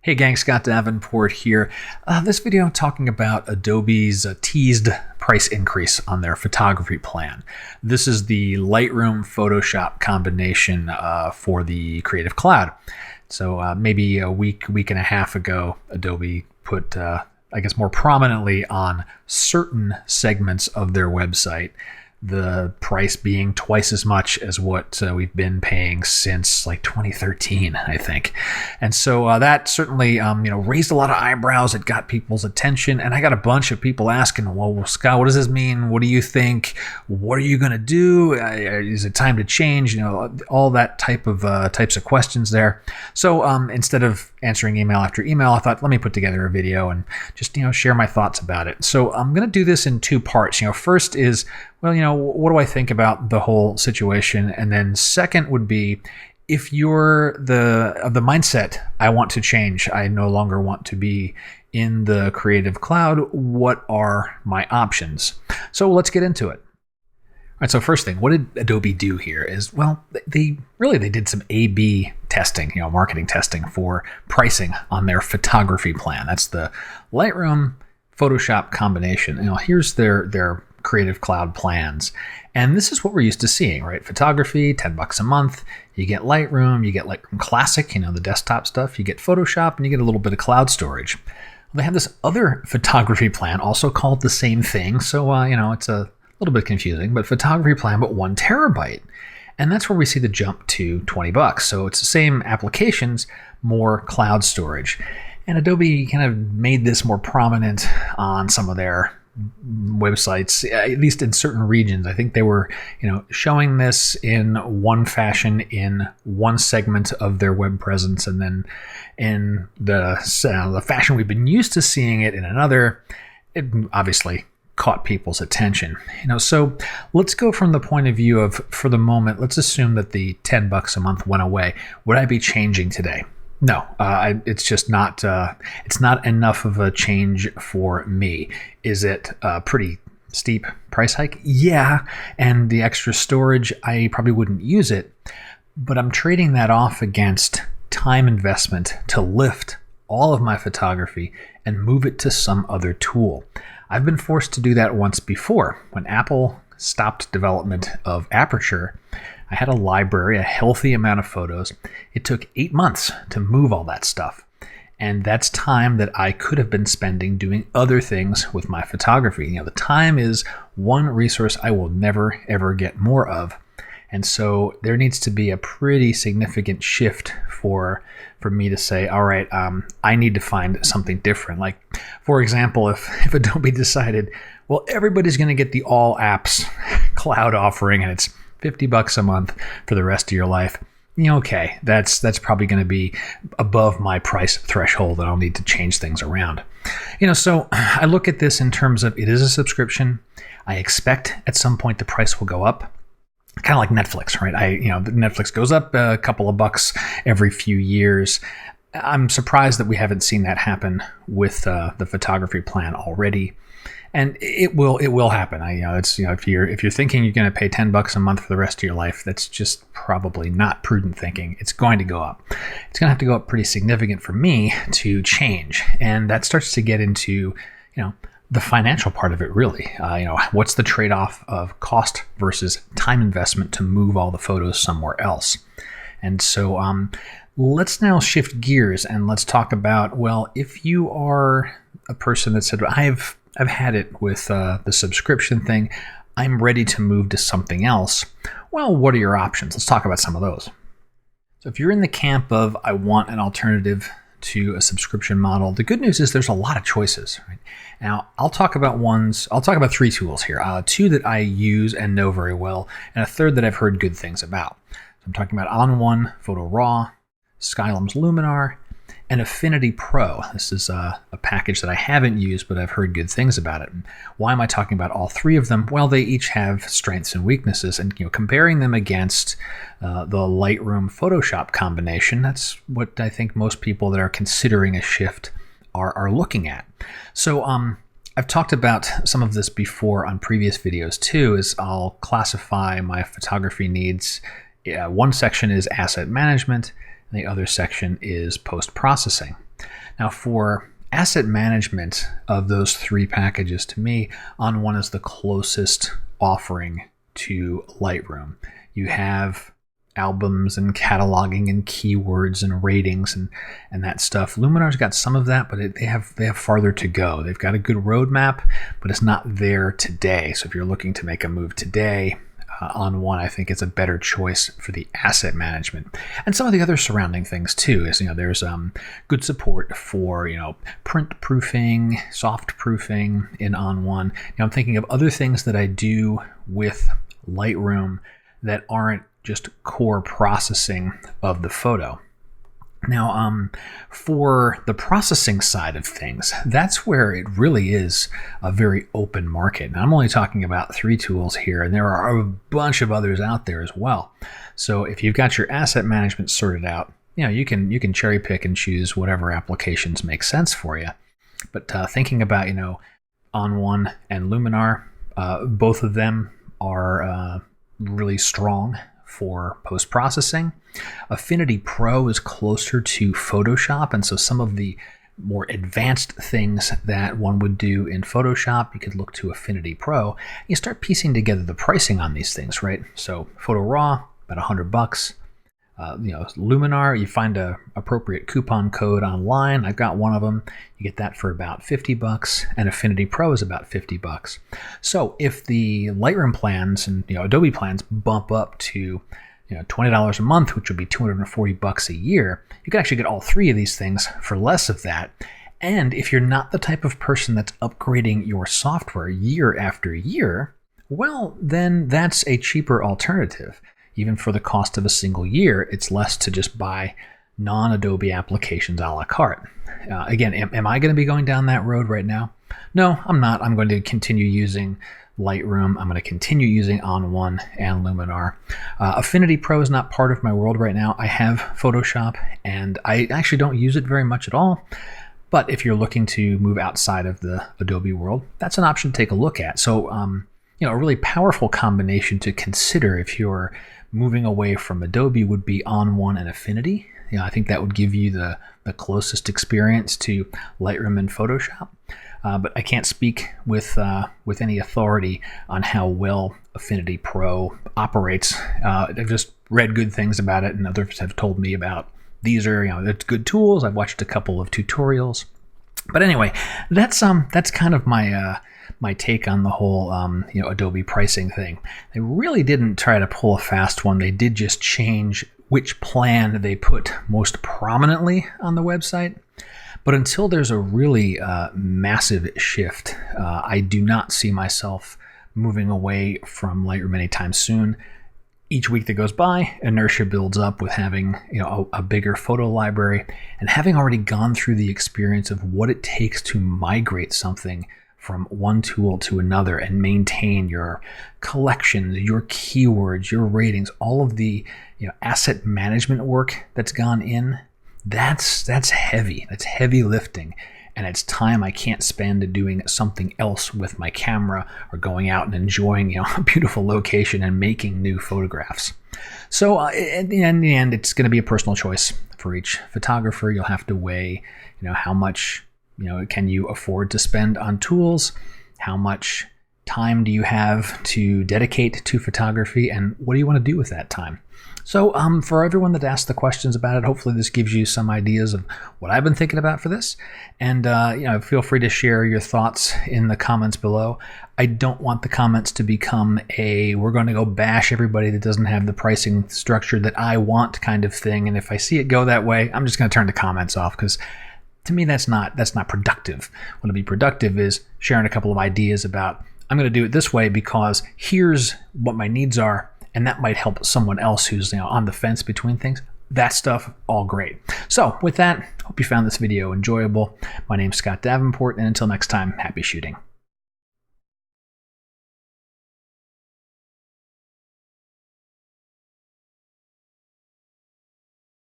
Hey gang, Scott Davenport here. This video I'm talking about Adobe's teased price increase on their photography plan. This is the Lightroom Photoshop combination for the Creative Cloud. So maybe a week and a half ago, Adobe put, I guess more prominently on certain segments of their website, the price being twice as much as what we've been paying since like 2013, I think. And so that certainly, raised a lot of eyebrows. It got people's attention. And I got a bunch of people asking, well, Scott, what does this mean? What do you think? What are you going to do? Is it time to change? All that types of questions there. So instead of answering email after email, I thought, let me put together a video and just, share my thoughts about it. So I'm going to do this in two parts. First is, what do I think about the whole situation? And then second would be, if you're of the mindset, I want to change, I no longer want to be in the Creative Cloud, what are my options? So let's get into it. All right, so first thing, what did Adobe do here is, well, they did some A/B testing, marketing testing for pricing on their photography plan. That's the Lightroom Photoshop combination. Here's their Creative Cloud plans. And this is what we're used to seeing, right? Photography, $10 a month. You get Lightroom, you get Lightroom Classic, the desktop stuff. You get Photoshop, and you get a little bit of cloud storage. Well, they have this other photography plan, also called the same thing. So, it's a little bit confusing, but photography plan, but 1 terabyte. And that's where we see the jump to $20. So it's the same applications, more cloud storage. And Adobe kind of made this more prominent on some of their websites, at least in certain regions. I think they were, showing this in one fashion in one segment of their web presence, and then in the fashion we've been used to seeing it in another. It obviously caught people's attention. So let's go from the point of view of, for the moment, let's assume that the $10 a month went away. Would I be changing today? No, it's just not. It's not enough of a change for me. Is it a pretty steep price hike? Yeah, and the extra storage, I probably wouldn't use it, but I'm trading that off against time investment to lift all of my photography and move it to some other tool. I've been forced to do that once before. When Apple stopped development of Aperture, I had a library, a healthy amount of photos. It took 8 months to move all that stuff. And that's time that I could have been spending doing other things with my photography. The time is one resource I will never, ever get more of. And so there needs to be a pretty significant shift for me to say, all right, I need to find something different. Like, for example, if Adobe decided, well, everybody's going to get the all apps cloud offering and it's $50 a month for the rest of your life. Okay, that's probably going to be above my price threshold, and I'll need to change things around. So I look at this in terms of, it is a subscription. I expect at some point the price will go up. Kind of like Netflix, right? Netflix goes up a couple of bucks every few years. I'm surprised that we haven't seen that happen with the photography plan already. And it will happen. If you're thinking you're going to pay $10 a month for the rest of your life, that's just probably not prudent thinking. It's going to go up. It's going to have to go up pretty significant for me to change, and that starts to get into the financial part of it, really. What's the trade-off of cost versus time investment to move all the photos somewhere else? And so let's now shift gears and let's talk about, well, if you are a person that said, I've had it with the subscription thing, I'm ready to move to something else. Well, what are your options? Let's talk about some of those. So if you're in the camp of, I want an alternative to a subscription model, the good news is there's a lot of choices. Right? Now, I'll talk about 3 tools here. 2 that I use and know very well, and a third that I've heard good things about. So I'm talking about On1 Photo Raw, Skylum's Luminar, and Affinity Pro. This is a package that I haven't used, but I've heard good things about it. And why am I talking about all 3 of them? Well, they each have strengths and weaknesses, and comparing them against the Lightroom Photoshop combination, that's what I think most people that are considering a shift are looking at. So I've talked about some of this before on previous videos too, is I'll classify my photography needs. One section is asset management, and the other section is post-processing. Now for asset management of those three packages, to me, On1 is the closest offering to Lightroom. You have albums and cataloging and keywords and ratings and that stuff. Luminar's got some of that, but they have farther to go. They've got a good roadmap, but it's not there today. So if you're looking to make a move today, On1, I think, is a better choice for the asset management. And some of the other surrounding things too is, there's good support for, print proofing, soft proofing in On1. I'm thinking of other things that I do with Lightroom that aren't just core processing of the photo. Now, for the processing side of things, that's where it really is a very open market. Now, I'm only talking about 3 tools here, and there are a bunch of others out there as well. So if you've got your asset management sorted out, you can cherry pick and choose whatever applications make sense for you. But thinking about, On1 and Luminar, both of them are really strong for post-processing. Affinity Pro is closer to Photoshop, and so some of the more advanced things that one would do in Photoshop, you could look to Affinity Pro. You start piecing together the pricing on these things, right? So Photo Raw, about $100. Luminar, you find a appropriate coupon code online. I've got one of them. You get that for about $50, and Affinity Pro is about $50. So if the Lightroom plans and Adobe plans bump up to $20 a month, which would be $240 a year, you can actually get all 3 of these things for less of that. And if you're not the type of person that's upgrading your software year after year, well, then that's a cheaper alternative. Even for the cost of a single year, it's less to just buy non-Adobe applications a la carte. Again, am I going to be going down that road right now? No, I'm not. I'm going to continue using Lightroom. I'm going to continue using On1 and Luminar. Affinity Pro is not part of my world right now. I have Photoshop, and I actually don't use it very much at all. But if you're looking to move outside of the Adobe world, that's an option to take a look at. So, a really powerful combination to consider if you're moving away from Adobe would be On1 and Affinity. I think that would give you the closest experience to Lightroom and Photoshop. But I can't speak with any authority on how well Affinity Pro operates. I've just read good things about it, and others have told me about these are it's good tools. I've watched a couple of tutorials. But anyway, that's kind of my take on the whole Adobe pricing thing. They really didn't try to pull a fast one. They did just change which plan they put most prominently on the website. But until there's a really massive shift, I do not see myself moving away from Lightroom anytime soon. Each week that goes by, inertia builds up with having a bigger photo library and having already gone through the experience of what it takes to migrate something from one tool to another and maintain your collections, your keywords, your ratings, all of the asset management work that's gone in. That's heavy. That's heavy lifting, and it's time I can't spend doing something else with my camera or going out and enjoying a beautiful location and making new photographs. So in the end, it's going to be a personal choice for each photographer. You'll have to weigh, how much can you afford to spend on tools? How much time do you have to dedicate to photography? And what do you want to do with that time? So for everyone that asked the questions about it, hopefully this gives you some ideas of what I've been thinking about for this. And feel free to share your thoughts in the comments below. I don't want the comments to become we're going to go bash everybody that doesn't have the pricing structure that I want kind of thing. And if I see it go that way, I'm just going to turn the comments off, because to me, that's not productive. What would be productive is sharing a couple of ideas about, I'm going to do it this way because here's what my needs are, and that might help someone else who's on the fence between things. That stuff, all great. So with that, hope you found this video enjoyable. My name's Scott Davenport, and until next time, happy shooting.